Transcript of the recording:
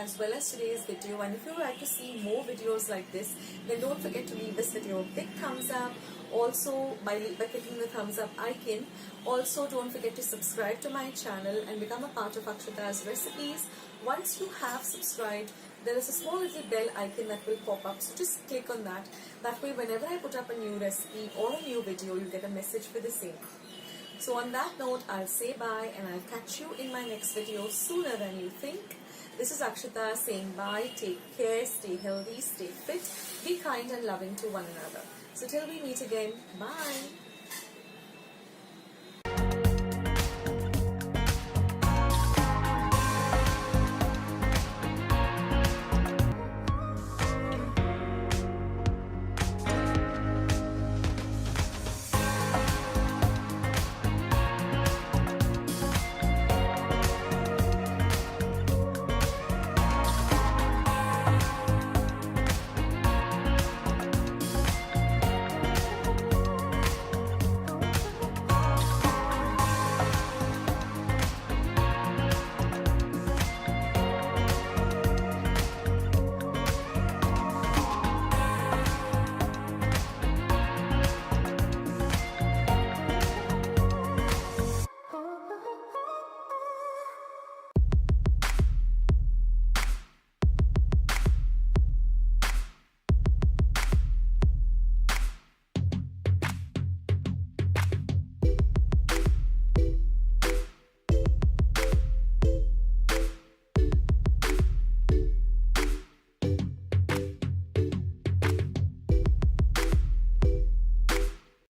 as well as today's video. And if you would like to see more videos like this, then don't forget to leave this video a big thumbs up. Also, by clicking the thumbs up icon. Also, don't forget to subscribe to my channel and become a part of Akshata's recipes. Once you have subscribed, there is a small little bell icon that will pop up, so just click on that. That way, whenever I put up a new recipe or a new video, you'll get a message for the same. So on that note, I'll say bye and I'll catch you in my next video sooner than you think. This is Akshata saying bye, take care, stay healthy, stay fit, be kind and loving to one another. So till we meet again, bye.